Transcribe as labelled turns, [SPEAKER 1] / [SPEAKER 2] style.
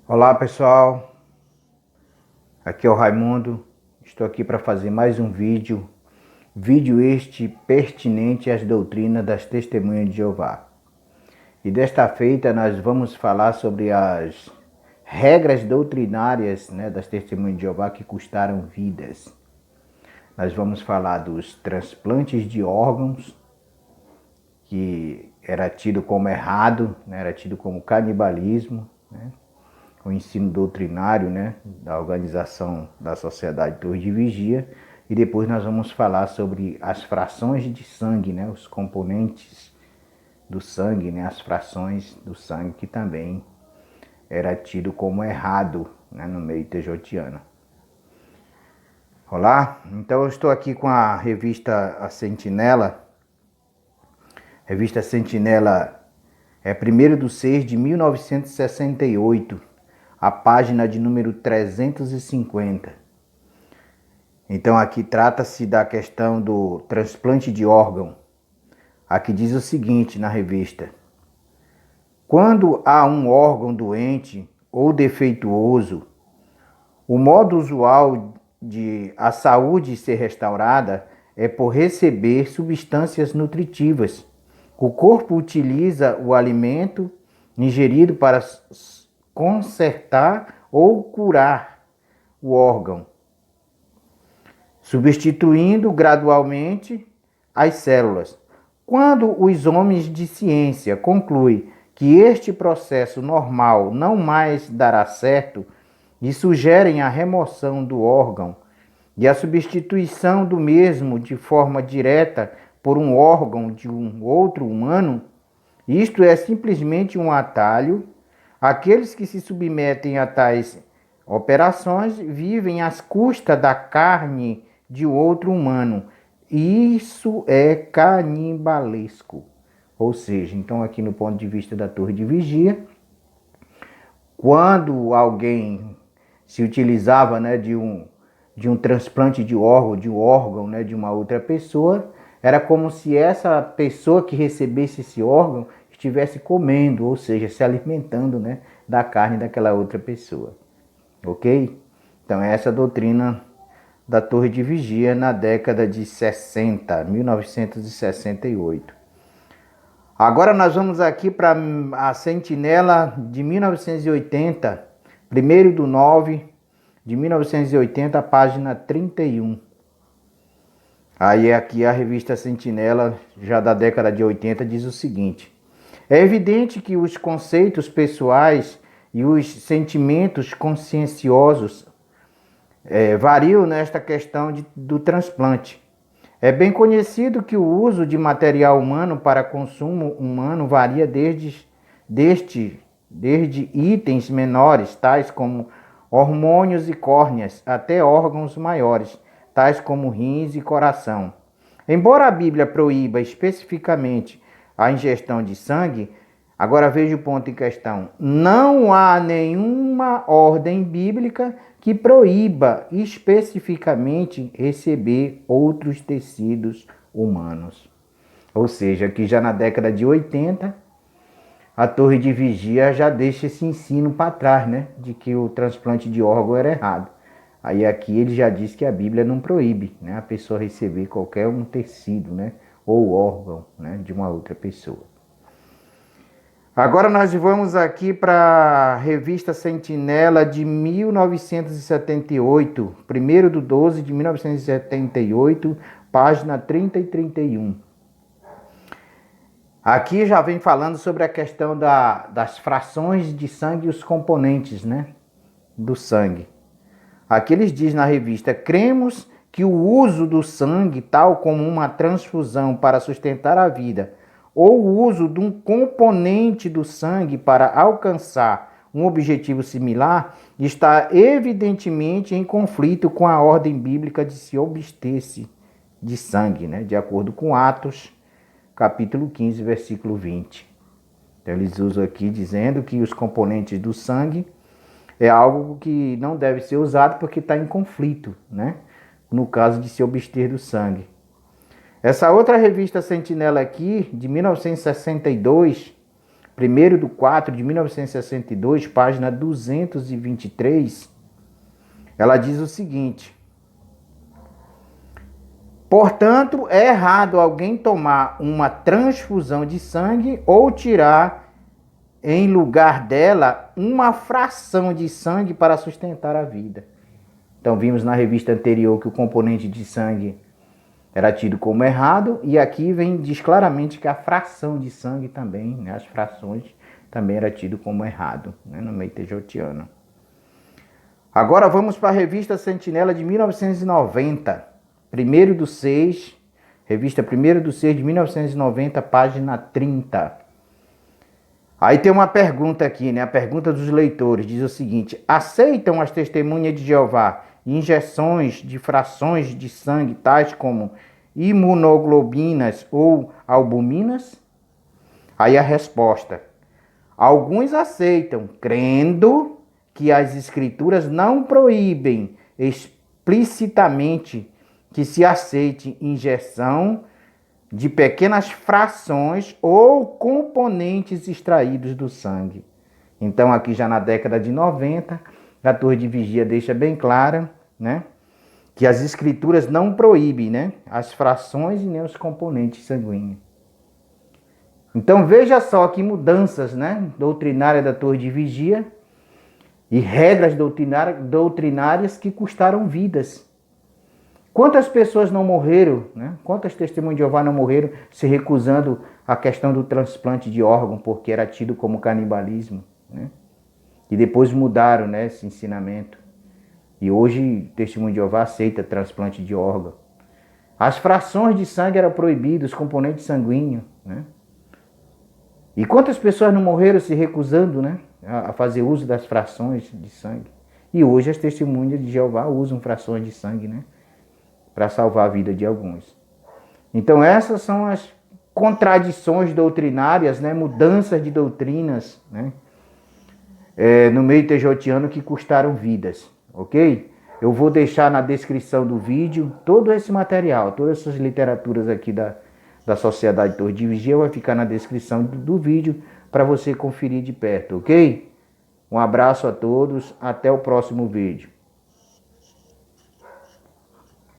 [SPEAKER 1] Olá pessoal, aqui é o Raimundo, estou aqui para fazer mais um vídeo este pertinente às doutrinas das Testemunhas de Jeová. E desta feita nós vamos falar sobre as regras doutrinárias, das Testemunhas de Jeová que custaram vidas. Nós vamos falar dos transplantes de órgãos, que era tido como errado, era tido como canibalismo, o ensino doutrinário, da organização da Sociedade Torre de Vigia. E depois nós vamos falar sobre as frações de sangue, os componentes do sangue, as frações do sangue, que também era tido como errado, no meio tejotiano. Olá, então eu estou aqui com a revista A Sentinela. A revista Sentinela é 1º de 1968. A página de número 350. Então aqui trata-se da questão do transplante de órgão. Aqui diz o seguinte na revista: quando há um órgão doente ou defeituoso, o modo usual de a saúde ser restaurada é por receber substâncias nutritivas. O corpo utiliza o alimento ingerido para consertar ou curar o órgão, substituindo gradualmente as células. Quando os homens de ciência concluem que este processo normal não mais dará certo e sugerem a remoção do órgão e a substituição do mesmo de forma direta por um órgão de um outro humano, isto é simplesmente um atalho. Aqueles que se submetem a tais operações vivem às custas da carne de outro humano. Isso é canibalesco. Ou seja, então aqui no ponto de vista da Torre de Vigia, quando alguém se utilizava de um transplante de órgão, de uma outra pessoa, era como se essa pessoa que recebesse esse órgão estivesse comendo, ou seja, se alimentando, da carne daquela outra pessoa. Ok? Então essa doutrina da Torre de Vigia na década de 60, 1968. Agora nós vamos aqui para a Sentinela de 1980, 1º de 1980, página 31. Aí aqui a revista Sentinela, já da década de 80, diz o seguinte: é evidente que os conceitos pessoais e os sentimentos conscienciosos variam nesta questão do transplante. É bem conhecido que o uso de material humano para consumo humano varia desde itens menores, tais como hormônios e córneas, até órgãos maiores, tais como rins e coração. Embora a Bíblia proíba especificamente a ingestão de sangue, agora veja o ponto em questão: não há nenhuma ordem bíblica que proíba especificamente receber outros tecidos humanos. Ou seja, aqui já na década de 80, a Torre de Vigia já deixa esse ensino para trás, de que o transplante de órgão era errado. Aí aqui ele já diz que a Bíblia não proíbe, a pessoa receber qualquer um tecido, ou órgão, de uma outra pessoa. Agora nós vamos aqui para a revista Sentinela de 1978, 1º de 1978, página 30 e 31. Aqui já vem falando sobre a questão das frações de sangue e os componentes, do sangue. Aqui eles dizem na revista: cremos que o uso do sangue, tal como uma transfusão para sustentar a vida, ou o uso de um componente do sangue para alcançar um objetivo similar, está evidentemente em conflito com a ordem bíblica de se abster-se de sangue, de acordo com Atos, capítulo 15, versículo 20. Então eles usam aqui dizendo que os componentes do sangue é algo que não deve ser usado porque está em conflito, no caso de se abster do sangue. Essa outra revista Sentinela aqui, de 1962, 1º de 1962, página 223, ela diz o seguinte: portanto, é errado alguém tomar uma transfusão de sangue ou tirar em lugar dela uma fração de sangue para sustentar a vida. Então vimos na revista anterior que o componente de sangue era tido como errado, e aqui diz claramente que a fração de sangue também, né, as frações também era tido como errado, né, no meio tejotiano. Agora vamos para a revista Sentinela de 1990, 1º/6, revista 1º/6 de 1990, página 30. Aí tem uma pergunta aqui, né? A pergunta dos leitores diz o seguinte: aceitam as testemunhas de Jeová injeções de frações de sangue tais como imunoglobinas ou albuminas? Aí a resposta: alguns aceitam, crendo que as escrituras não proíbem explicitamente que se aceite injeção de pequenas frações ou componentes extraídos do sangue. Então aqui já na década de 90, a Torre de Vigia deixa bem clara, né, que as escrituras não proíbem, né, as frações e nem os componentes sanguíneos. Então veja só que mudanças, né, doutrinárias da Torre de Vigia e regras doutrinárias que custaram vidas. Quantas pessoas não morreram, né? Quantas testemunhas de Jeová não morreram se recusando a questão do transplante de órgão porque era tido como canibalismo, né? E depois mudaram, né, esse ensinamento. E hoje o testemunho de Jeová aceita transplante de órgão. As frações de sangue eram proibidas, os componentes sanguíneos, né? E quantas pessoas não morreram se recusando, né, a fazer uso das frações de sangue? E hoje as testemunhas de Jeová usam frações de sangue, né, para salvar a vida de alguns. Então essas são as contradições doutrinárias, né, mudanças de doutrinas, né, no meio tejotiano que custaram vidas, ok? Eu vou deixar na descrição do vídeo todo esse material, todas essas literaturas aqui da Sociedade Torre de Vigia vai ficar na descrição do vídeo para você conferir de perto, ok? Um abraço a todos, até o próximo vídeo.